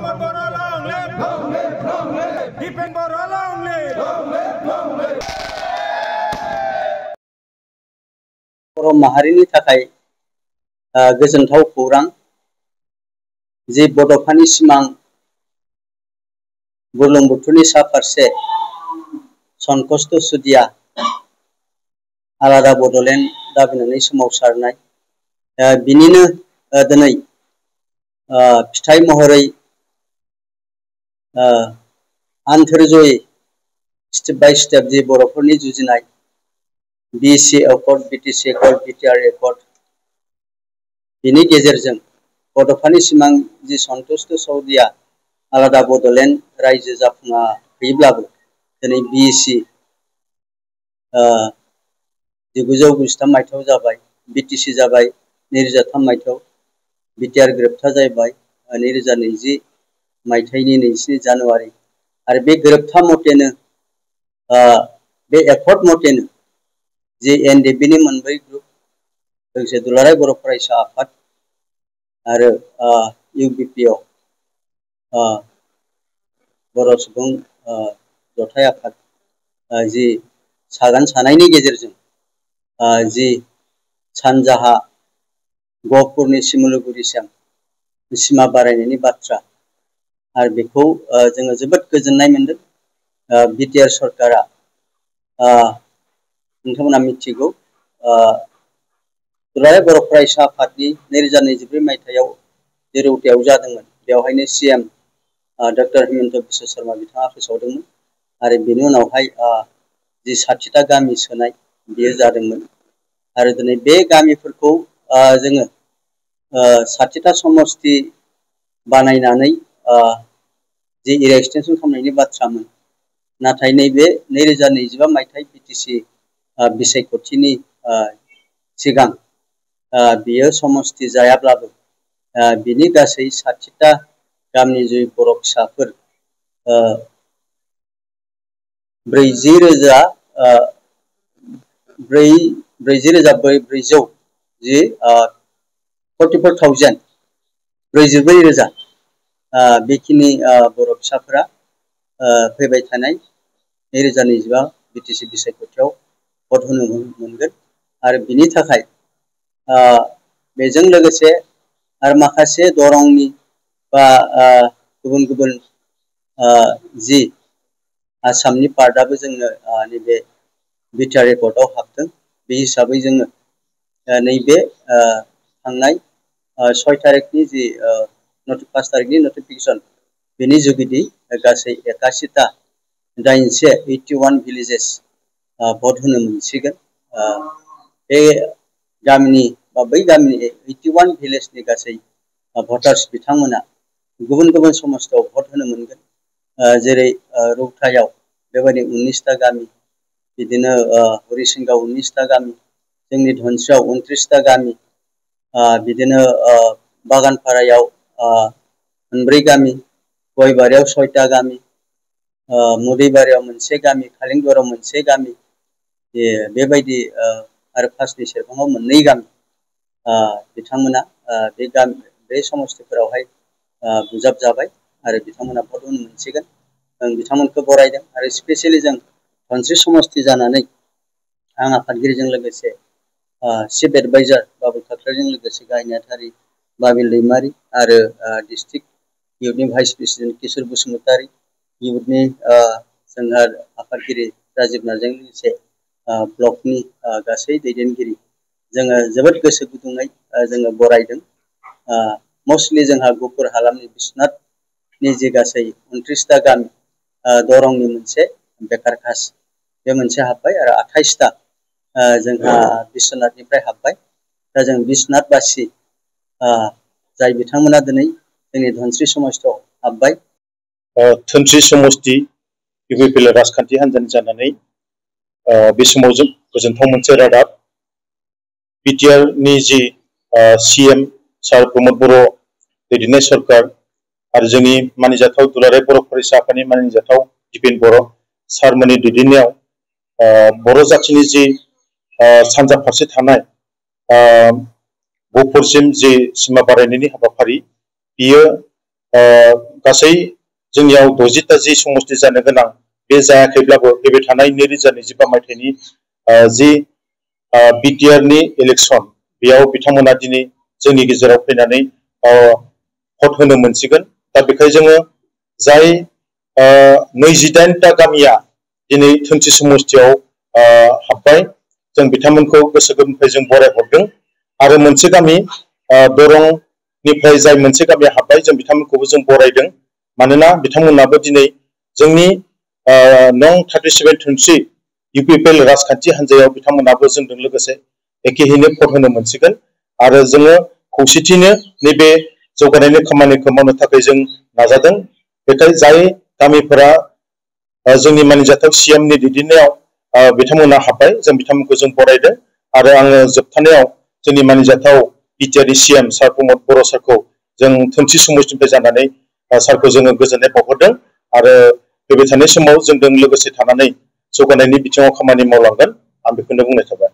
बर' माहारिनि थाखाय गोजोनथाव खौरां जे बड'फानि सिमां बुरलुंबुथुरनि सा फारसे सन्कस्त सुदिया आलादा बड'लेण्ड दाबिनानै सोमावसारनाय बिनिनो दिनै फिथाइ महरै आन्थोरजयै स्टेप बाय स्टेप जे बर'फोरनि जुजिनाय बिसि accord BTC accord BTR accord बिनि गेजेरजों बड'फानि सिमां जि सन्कस्त सुदिया आलादा बड'लेण्ड रायजो जाफुङाखैब्लाबो दिनै बिएसि 1993 मायथाइयाव जाबाय बिटिसि जाबाय 2003 मायथाइयाव बिटिआर गोरोबथा जाबाय 2020 मायथाइनि 24 जानुवारि आरो बे गोरोबथा मतेनो बे एकर्ड मतेनो जे एनडिएफबि नि मोनब्रै ग्रुप लोगोसे दुलाराय बर' फरायसा आफाद आरो इउबिपिआव बर' सुबुं जथाय आफाद जि सागान सानायनि गेजेरजों जि सानजाहा गहपुरनि सिमुलुगुरिसिम सिमा बारायनायनि बाथ्रा आरो बेखौ जोङो जोबोद गोजोननाय मोनदों बिटिआर सरकारा नोंथांमोना मिथिगौ दुलाराय बर' फरायसा आफादनि 2024 मायथाइयाव जे रौतायाव जादोंमोन बेवहायनो सीएम डक्टर हिमन्त बिश्व शर्मा बिथाङा फोसावदोंमोन आरो बेनि उनावहाय जि 60टा गामि सोनाय बेयो जादोंमोन आरो दिनै बे गामिफोरखौ जोङो 60टा समस्ति बानायनानै जि एरिया एक्सटेनसन खालामनायनि बाथ्रामोन नाथाय नैबे 2025 मायथाइ बिटिसि बिसायख'थिनि सिगां बियो समस्ति जायाब्लाबो बिनि गासै 60टा गामिनि जि बर' फिसाफोर 40,400 जि 44,000 44,000 बेखिनि बर' फिसाफोरा फैबाय थानाय 2025 बिटिसि बिसायख'थियाव भट होनो मोनगोन आरो बिनि थाखाय बेजों लोगोसे आरो माखासे दरंनि बा गुबुन गुबुन जि आसामनि पार्टआबो जोंनो नैबे बिटिआर एकर्डआव हाबदों बे हिसाबै जोङो नैबे थांनाय 6 तारिखनि जि 5 तारिखनि नटिफिकेसन बेनि जुगिदि गासै 81टा 81 भिलेजेस भट होनो मोनसिगोन बे गामिनि बा बै गामिनि 81 भिलेजनि गासै भटार्स बिथांमोना गुबुन गुबुन समस्तियाव भट होनो मोनगोन जेरै रौतायाव बेबायदि 19टा गामि बिदिनो हरिसिंगायाव 19टा गामि जोंनि धनस्रियाव 29टा गामि बिदिनो बागानपारायाव 4 गामि गयबारियाव 6टा गामि मुदैबारियाव 1 गामि खालिंजराव 1 गामि बेबायदि आरो पासनि सेरफाङाव 2 गामि बिथांमोना बे समस्तिफोरावहाय बुजाब जाबाय आरो बिथांमोना भट होनो मोनसिगोन जों बिथांमोनखौ बरायदों आरो स्पेसियेलि जों धनस्रि समस्ति जानानै आं आफादगिरिजों लोगोसे चिफ एडभाइजार बाबुल खाख्लारिजों लोगोसे गाहाय नेहाथारि बाबिल दैमारि आरो डिस्ट्रिक्ट इउथनि भाइस प्रेसिडेन्ट किशोर बसुमतारी इउथनि जोंहा आफादगिरि राजिब नार्जारिजों लोगोसे ब्लकनि गासै दैदेनगिरि जोङो जोबोद गोसो गुदुङै जोङो बरायदों मस्टलि जोंहा गुफुर हालामनि बिश्वनाथनि जि गासै 29टा गामि दरंनि मोनसे बेकार कास्ट बे मोनसे हाबबाय आरो 28टा जोंहा बिश्वनाथनिफ्राय हाबबाय दा जों बिश्वनाथबासि जाय बिथांमोना दिनै जोंनि धनस्रि समस्तियाव हाबबाय धनस्रि समस्ति इउपिपिएल राजखान्थि हान्जानि जानानै बे समाव जों गोजोनथाव मोनसे रादाब बिटिआरनि जि सीएम सार प्रमद बर' दैदेननाय सरकार आरो जोंनि मानिजाथाव दुलाराय बर' फरायसा आफादनि मानिजाथाव दिपेन बर' सारमोननि दैदेननायाव बर' जाथिनि जि सानजा फारसे थानाय गहपुरसिम जि सिमा बारायनायनि हाबाफारि बियो गासै जोंनियाव 60टा जि समष्टि जानो गोनां बे जायाखैब्लाबो फैबाय थानाय 2025 मायथाइनि जि बिटिआरनि इलेक्सन बेयाव बिथांमोना दिनै जोंनि गेजेराव फैनानै भट होनो मोनसिगोन। दा बेखाय जोङो जाय 28टा गामिया दिनै धोनस्रि समष्टियाव हाबबाय जों बिथांमोनखौ गोसो गोरबोनिफ्राय जों बरायहरदों आरो मोनसे गामि दरंनिफ्राय जाय मोनसे गामिया हाबबाय जों बिथांमोनखौबो जों बरायदों मानोना बिथांमोनाबो दिनै जोंनि नं 37 धोनस्रि इउपिपिएल राजखान्थि हान्जायाव बिथांमोनाबो जोंजों लोगोसे एखेहैनो भट होनो मोनसिगोन आरो जोङो खौसेथिनो नैबे जौगानायनि खामानिखौ मावनो थाखाय जों नाजादों। बेखाय जाय गामिफोरा जोंनि मानिजाथाव सिएमनि दैदेननायाव बिथांमोना हाबबाय जों बिथांमोनखौ जों बरायदों आरो आङो जोबथानायाव जोंनि मानिजाथाव बिटिआरनि सिएम सार प्रमद बर' सारखौ जों धोनस्रि समष्टिनिफ्राय जानानै सारखौ जोङो गोजोननाय बावहरदों आरो फैबाय थानाय समाव जोंजों लोगोसे थानानै जौगानायनि बिथिङाव खामानि मावलांगोन आं बेखौनो बुंनाय थाबाय।